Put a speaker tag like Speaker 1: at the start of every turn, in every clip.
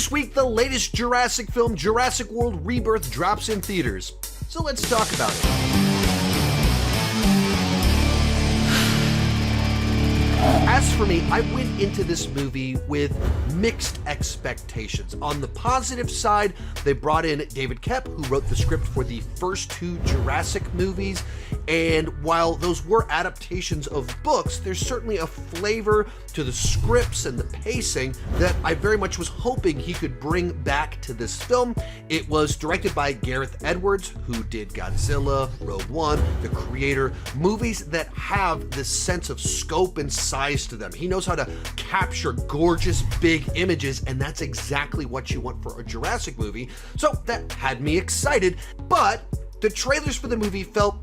Speaker 1: This week, the latest Jurassic film, Jurassic World Rebirth, drops in theaters. So let's talk about it. As for me, I went into this movie with mixed expectations. On the positive side, they brought in David Koepp, who wrote the script for the first two Jurassic movies, and while those were adaptations of books, there's certainly a flavor to the scripts and the pacing that I very much was hoping he could bring back to this film. It was directed by Gareth Edwards, who did Godzilla, Rogue One, The Creator, movies that have this sense of scope and size to them. He knows how to capture gorgeous big images, and that's exactly what you want for a Jurassic movie, so that had me excited. But the trailers for the movie felt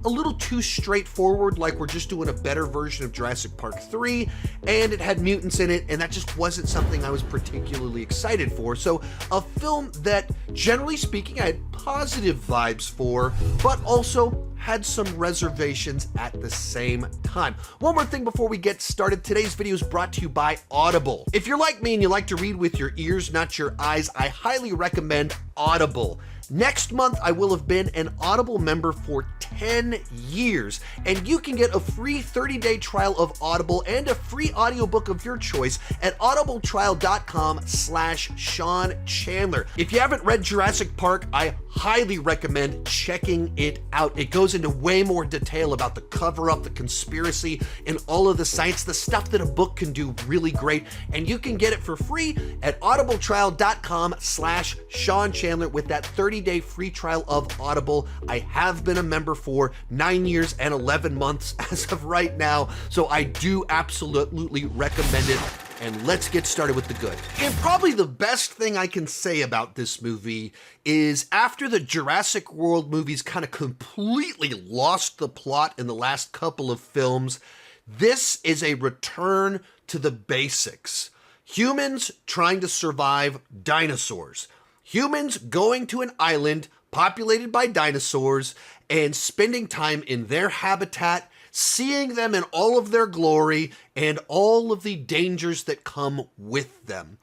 Speaker 1: a little too straightforward, like we're just doing a better version of Jurassic Park 3, and it had mutants in it, and that just wasn't something I was particularly excited for. So a film that, generally speaking, I had positive vibes for, but also had some reservations at the same time. One more thing before we get started. Today's video is brought to you by Audible. If you're like me and you like to read with your ears, not your eyes, I highly recommend Audible. Next month, I will have been an Audible member for 10 years, and you can get a free 30-day trial of Audible and a free audiobook of your choice at audibletrial.com/Sean Chandler. If you haven't read Jurassic Park, I highly recommend checking it out. It goes into way more detail about the cover-up, the conspiracy, and all of the science, the stuff that a book can do really great, and you can get it for free at audibletrial.com/Sean Chandler with that 30-day free trial of Audible. I have been a member for 9 years and 11 months as of right now, so I do absolutely recommend it. And let's get started with the good. And probably the best thing I can say about this movie is after the Jurassic World movies kind of completely lost the plot in the last couple of films, this is a return to the basics. Humans trying to survive dinosaurs. Humans going to an island populated by dinosaurs and spending time in their habitat, seeing them in all of their glory and all of the dangers that come with them.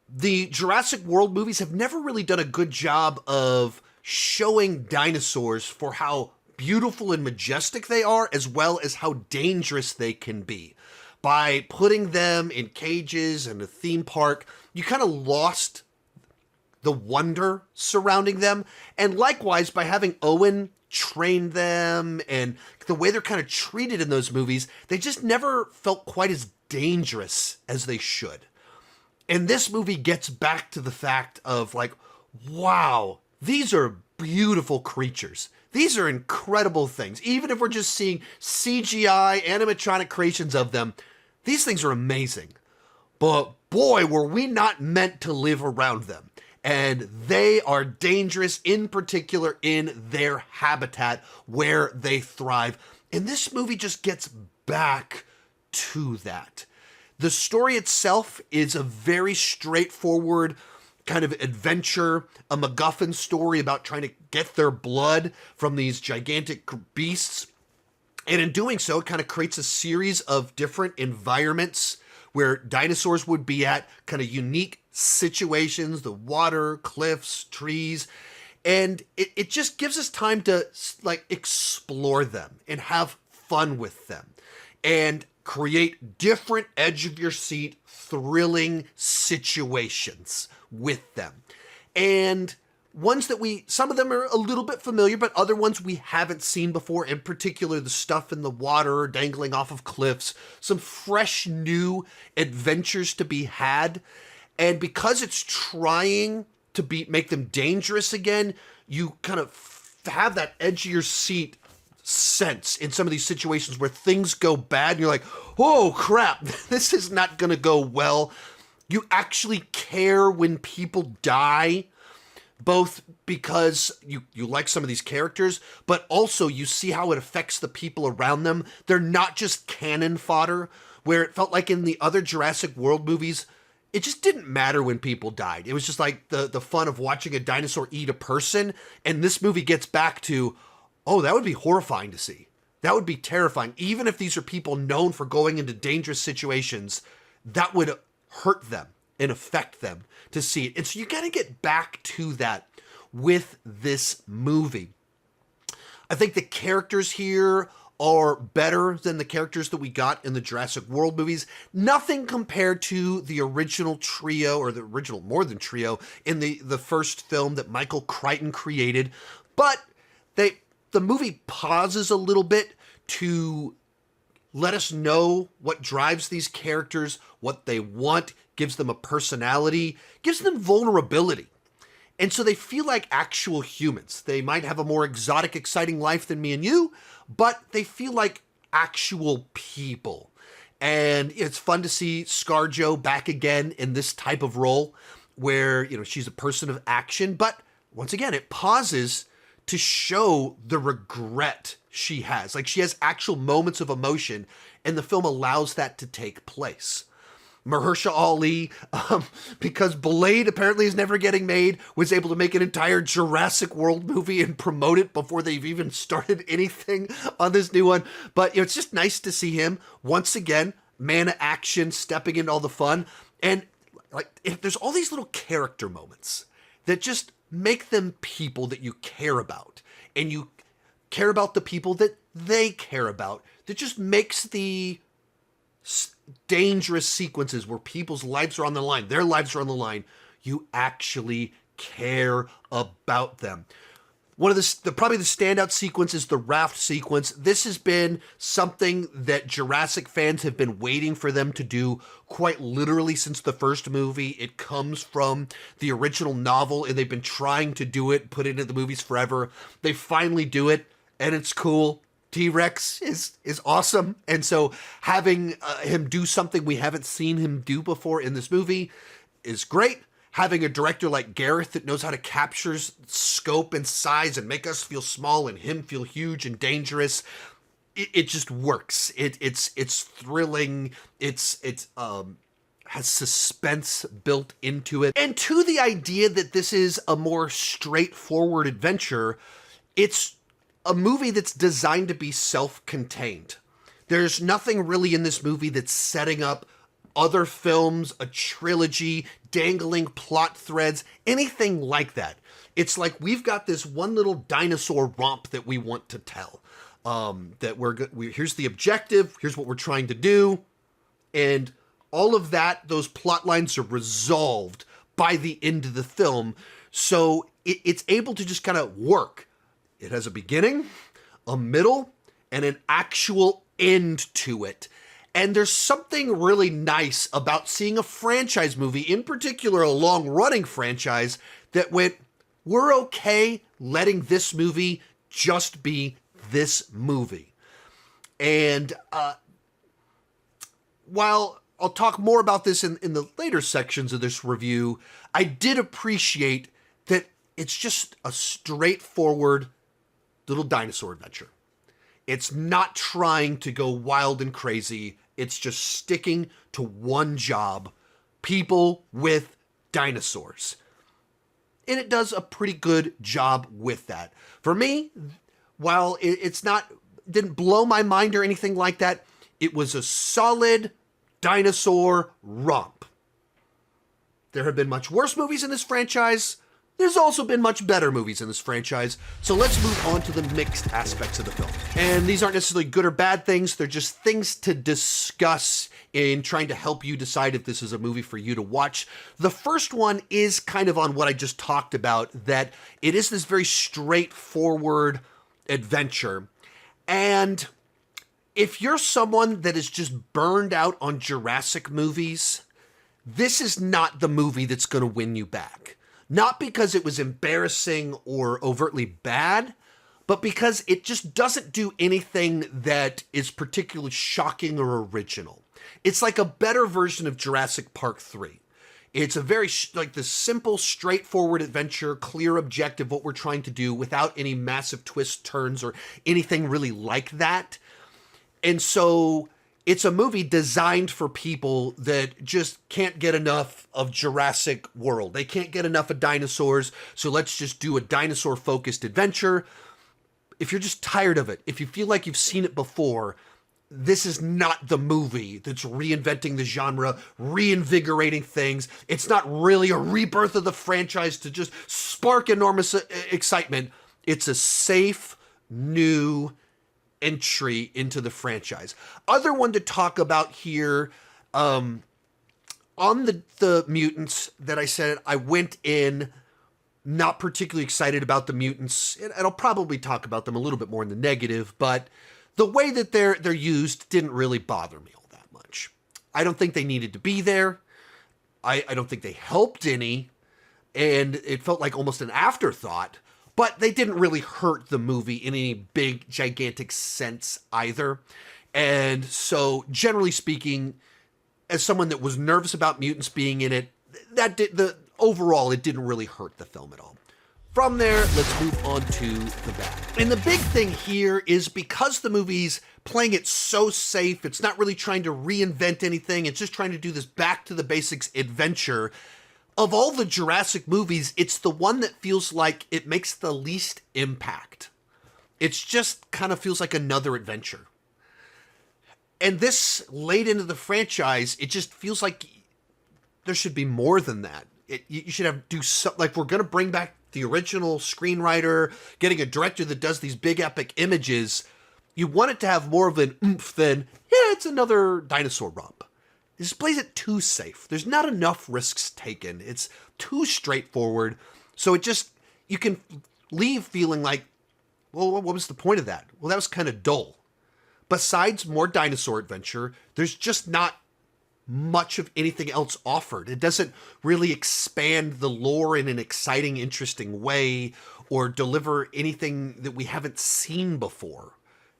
Speaker 1: The Jurassic World movies have never really done a good job of showing dinosaurs for how beautiful and majestic they are, as well as how dangerous they can be. By putting them in cages in a theme park, you kind of lost the wonder surrounding them. And likewise, by having Owen train them and the way they're kind of treated in those movies, they just never felt quite as dangerous as they should. And this movie gets back to the fact of like, wow, these are beautiful creatures. These are incredible things. Even if we're just seeing CGI animatronic creations of them, these things are amazing. But boy, were we not meant to live around them. And they are dangerous, in particular in their habitat where they thrive. And this movie just gets back to that. The story itself is a very straightforward kind of adventure, a MacGuffin story about trying to get their blood from these gigantic beasts. And in doing so, it kind of creates a series of different environments where dinosaurs would be at, kind of unique situations, the water, cliffs, trees, and it just gives us time to like explore them and have fun with them and create different edge of your seat, thrilling situations with them. And ones that some of them are a little bit familiar, but other ones we haven't seen before, in particular the stuff in the water, dangling off of cliffs, some fresh new adventures to be had. And because it's trying to make them dangerous again, you kind of have that edge of your seat sense in some of these situations where things go bad and you're like, oh crap, this is not going to go well. You actually care when people die, both because you like some of these characters, but also you see how it affects the people around them. They're not just cannon fodder, where it felt like in the other Jurassic World movies, it just didn't matter when people died. It was just like the fun of watching a dinosaur eat a person. And this movie gets back to, oh, that would be horrifying to see. That would be terrifying. Even if these are people known for going into dangerous situations, that would hurt them. and affect them to see it. And so you got to get back to that with this movie. I think the characters here are better than the characters that we got in the Jurassic World movies. Nothing compared to the original trio, or the original more than trio, in the first film that Michael Crichton created. But the movie pauses a little bit to let us know what drives these characters, what they want, gives them a personality, gives them vulnerability. And so they feel like actual humans. They might have a more exotic, exciting life than me and you, but they feel like actual people. And it's fun to see ScarJo back again in this type of role where, you know, she's a person of action. But once again, it pauses to show the regret she has. Like, she has actual moments of emotion, and the film allows that to take place. Mahershala Ali, because Blade apparently is never getting made, was able to make an entire Jurassic World movie and promote it before they've even started anything on this new one. But, you know, it's just nice to see him once again, man of action, stepping into all the fun. And like, there's all these little character moments that just make them people that you care about, and you care about the people that they care about. That just makes the dangerous sequences where people's lives are on the line, their lives are on the line, you actually care about them. One of probably the standout sequence is the raft sequence. This has been something that Jurassic fans have been waiting for them to do quite literally since the first movie. It comes from the original novel, and they've been trying to do it, put it into the movies forever. They finally do it, and it's cool. T-Rex is awesome. And so having him do something we haven't seen him do before in this movie is great. Having a director like Gareth that knows how to capture scope and size and make us feel small and him feel huge and dangerous, it just works. It's thrilling. It's has suspense built into it. And to the idea that this is a more straightforward adventure, it's a movie that's designed to be self-contained. There's nothing really in this movie that's setting up other films, a trilogy, dangling plot threads, anything like that. It's like we've got this one little dinosaur romp that we want to tell. Here's the objective, here's what we're trying to do, and all of that, those plot lines are resolved by the end of the film, so it's able to just kind of work. It has a beginning, a middle, and an actual end to it. And there's something really nice about seeing a franchise movie, in particular a long-running franchise, that went, we're okay letting this movie just be this movie. And while I'll talk more about this in the later sections of this review, I did appreciate that it's just a straightforward little dinosaur adventure. It's not trying to go wild and crazy. It's just sticking to one job: people with dinosaurs. And it does a pretty good job with that. For me, while didn't blow my mind or anything like that, it was a solid dinosaur romp. There have been much worse movies in this franchise. There's also been much better movies in this franchise, so let's move on to the mixed aspects of the film. And these aren't necessarily good or bad things, they're just things to discuss in trying to help you decide if this is a movie for you to watch. The first one is kind of on what I just talked about, that it is this very straightforward adventure. And if you're someone that is just burned out on Jurassic movies, this is not the movie that's going to win you back. Not because it was embarrassing or overtly bad, but because it just doesn't do anything that is particularly shocking or original. It's like a better version of Jurassic Park 3. It's a very, like, the simple, straightforward adventure, clear objective, what we're trying to do, without any massive twists, turns, or anything really like that. And so it's a movie designed for people that just can't get enough of Jurassic World. They can't get enough of dinosaurs, so let's just do a dinosaur-focused adventure. If you're just tired of it, if you feel like you've seen it before, this is not the movie that's reinventing the genre, reinvigorating things. It's not really a rebirth of the franchise to just spark enormous excitement. It's a safe, new entry into the franchise. Other one to talk about here, on the mutants that I said, I went in not particularly excited about the mutants, and I'll probably talk about them a little bit more in the negative, but the way that they're used didn't really bother me all that much. I don't think they needed to be there. I don't think they helped any, and it felt like almost an afterthought, but they didn't really hurt the movie in any big, gigantic sense either. And so, generally speaking, as someone that was nervous about mutants being in it, overall, it didn't really hurt the film at all. From there, let's move on to the bad. And the big thing here is because the movie's playing it so safe, it's not really trying to reinvent anything, it's just trying to do this back to the basics adventure. Of all the Jurassic movies, it's the one that feels like it makes the least impact. It's just kind of feels like another adventure. And this late into the franchise, it just feels like there should be more than that. You should do something like, we're going to bring back the original screenwriter, getting a director that does these big epic images. You want it to have more of an oomph than, yeah, it's another dinosaur romp. It just plays it too safe. There's not enough risks taken. It's too straightforward. So you can leave feeling like, well, what was the point of that? Well, that was kind of dull. Besides more dinosaur adventure, there's just not much of anything else offered. It doesn't really expand the lore in an exciting, interesting way or deliver anything that we haven't seen before.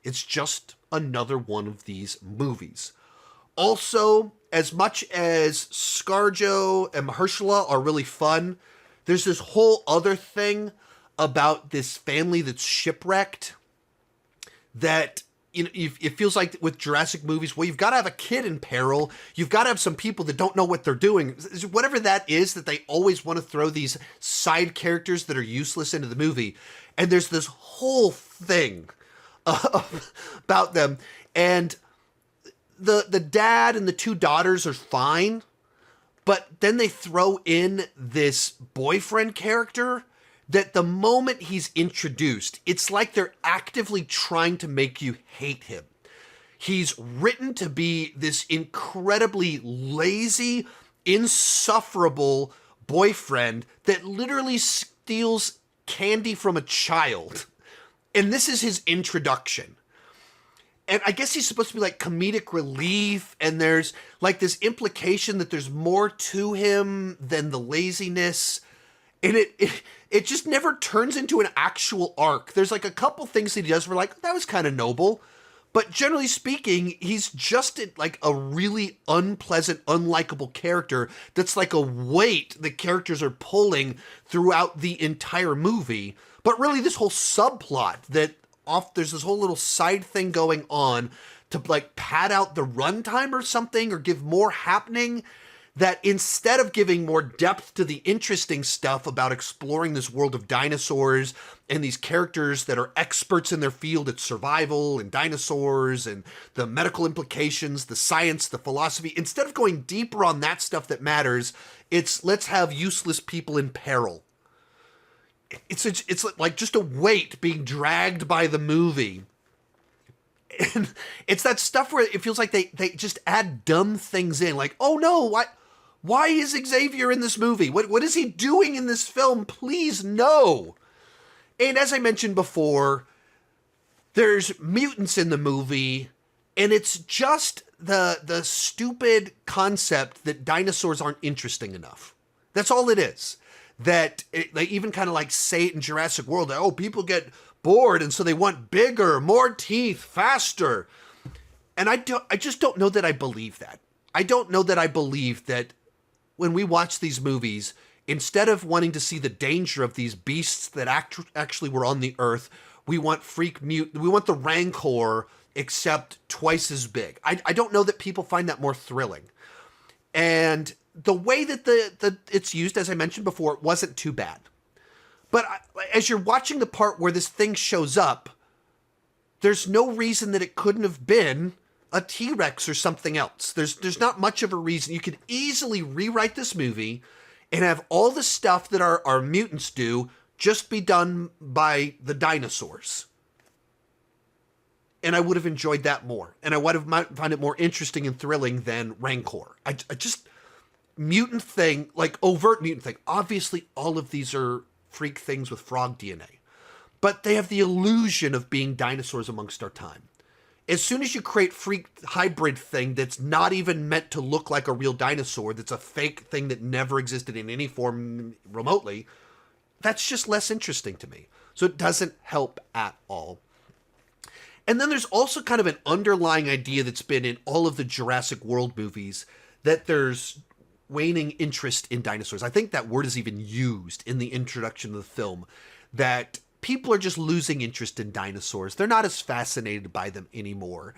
Speaker 1: It's just another one of these movies. Also, as much as ScarJo and Mahershala are really fun, there's this whole other thing about this family that's shipwrecked that, you know, it feels like with Jurassic movies, well, you've got to have a kid in peril. You've got to have some people that don't know what they're doing. Whatever that is, that they always want to throw these side characters that are useless into the movie. And there's this whole thing about them. And the dad and the two daughters are fine. But then they throw in this boyfriend character that the moment he's introduced, it's like they're actively trying to make you hate him. He's written to be this incredibly lazy, insufferable boyfriend that literally steals candy from a child. And this is his introduction. And I guess he's supposed to be like comedic relief, and there's like this implication that there's more to him than the laziness. And it just never turns into an actual arc. There's like a couple things that he does where like, that was kind of noble. But generally speaking, he's just like a really unpleasant, unlikable character that's like a weight the characters are pulling throughout the entire movie. But really this whole subplot that there's this whole little side thing going on to like pad out the runtime or something or give more happening, that instead of giving more depth to the interesting stuff about exploring this world of dinosaurs and these characters that are experts in their field at survival and dinosaurs and the medical implications, the science, the philosophy, instead of going deeper on that stuff that matters, it's let's have useless people in peril. It's like just a weight being dragged by the movie. And it's that stuff where it feels like they just add dumb things in. Like, oh no, why is Xavier in this movie? What is he doing in this film? Please, no. And as I mentioned before, there's mutants in the movie, and it's just the stupid concept that dinosaurs aren't interesting enough. That's all it is. That they even kind of like say it in Jurassic World, that, oh, people get bored, and so they want bigger, more teeth, faster. And I just don't know that I believe that. I don't know that I believe that when we watch these movies, instead of wanting to see the danger of these beasts that actually were on the Earth, we want we want the Rancor, except twice as big. I don't know that people find that more thrilling. And the way that it's used, as I mentioned before, wasn't too bad. But as you're watching the part where this thing shows up, there's no reason that it couldn't have been a T-Rex or something else. There's not much of a reason. You could easily rewrite this movie and have all the stuff that our mutants do just be done by the dinosaurs. And I would have enjoyed that more. And I would have found it more interesting and thrilling than Rancor. I just, mutant thing, like overt mutant thing. Obviously, all of these are freak things with frog DNA. But they have the illusion of being dinosaurs amongst our time. As soon as you create freak hybrid thing that's not even meant to look like a real dinosaur, that's a fake thing that never existed in any form remotely, that's just less interesting to me. So it doesn't help at all. And then there's also kind of an underlying idea that's been in all of the Jurassic World movies, that there's waning interest in dinosaurs. I think that word is even used in the introduction of the film, that people are just losing interest in dinosaurs. They're not as fascinated by them anymore.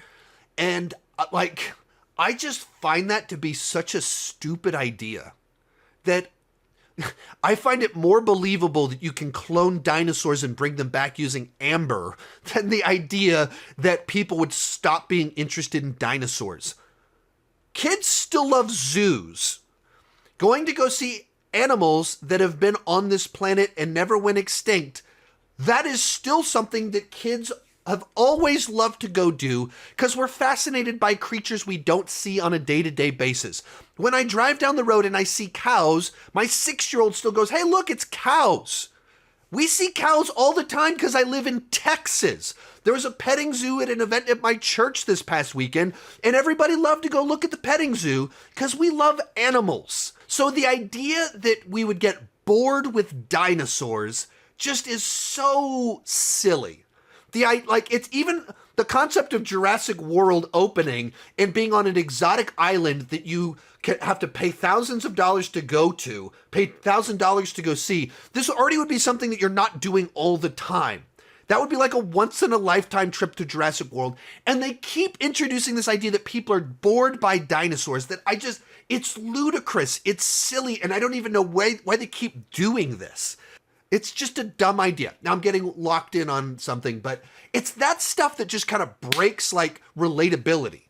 Speaker 1: And like, I just find that to be such a stupid idea, that I find it more believable that you can clone dinosaurs and bring them back using amber than the idea that people would stop being interested in dinosaurs. Kids still love zoos. Going to go see animals that have been on this planet and never went extinct, that is still something that kids have always loved to go do, because we're fascinated by creatures we don't see on a day-to-day basis. When I drive down the road and I see cows, my 6-year-old still goes, "Hey, look, it's cows." We see cows all the time because I live in Texas. There was a petting zoo at an event at my church this past weekend, and everybody loved to go look at the petting zoo because we love animals. So the idea that we would get bored with dinosaurs just is so silly. It's even the concept of Jurassic World opening and being on an exotic island that you have to pay thousands of dollars to go to, pay $1,000 to go see. This already would be something that you're not doing all the time. That would be like a once-in-a-lifetime trip to Jurassic World. And they keep introducing this idea that people are bored by dinosaurs, that it's ludicrous, it's silly, and I don't even know why they keep doing this. It's just a dumb idea. Now I'm getting locked in on something, but it's that stuff that just kind of breaks like relatability.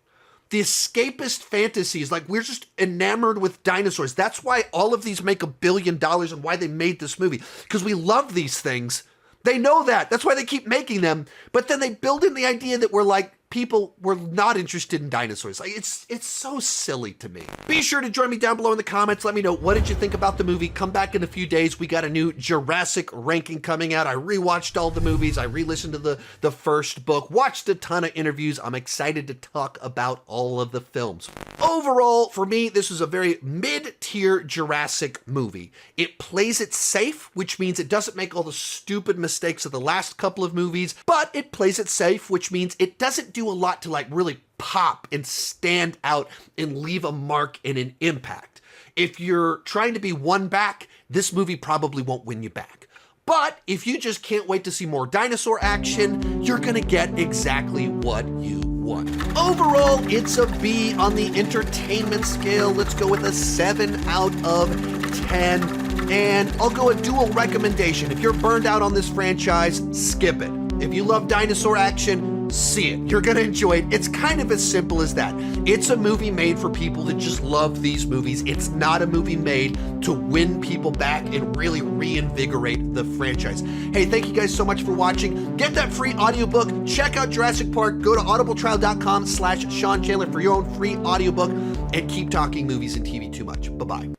Speaker 1: The escapist fantasies, like we're just enamored with dinosaurs. That's why all of these make $1 billion and why they made this movie. Because we love these things. They know that. That's why they keep making them. But then they build in the idea that we're like, people were not interested in dinosaurs. Like, it's so silly to me. Be sure to join me down below in the comments. Let me know, what did you think about the movie? Come back in a few days. We got a new Jurassic ranking coming out. I rewatched all the movies. I re-listened to the first book, watched a ton of interviews. I'm excited to talk about all of the films. Overall, for me, this was a very mid-tier Jurassic movie. It plays it safe, which means it doesn't make all the stupid mistakes of the last couple of movies, but it plays it safe, which means it doesn't do a lot to like really pop and stand out and leave a mark and an impact. If you're trying to be won back, this movie probably won't win you back. But if you just can't wait to see more dinosaur action, you're gonna get exactly what you want. Overall, it's a B on the entertainment scale. Let's go with a 7 out of 10. And I'll go a dual recommendation. If you're burned out on this franchise, skip it. If you love dinosaur action, see it. You're gonna enjoy it. It's kind of as simple as that. It's a movie made for people that just love these movies. It's not a movie made to win people back and really reinvigorate the franchise. Hey, thank you guys so much for watching. Get that free audiobook. Check out Jurassic Park. Go to audibletrial.com/Sean Chandler for your own free audiobook, and keep talking movies and TV too much. Bye-bye.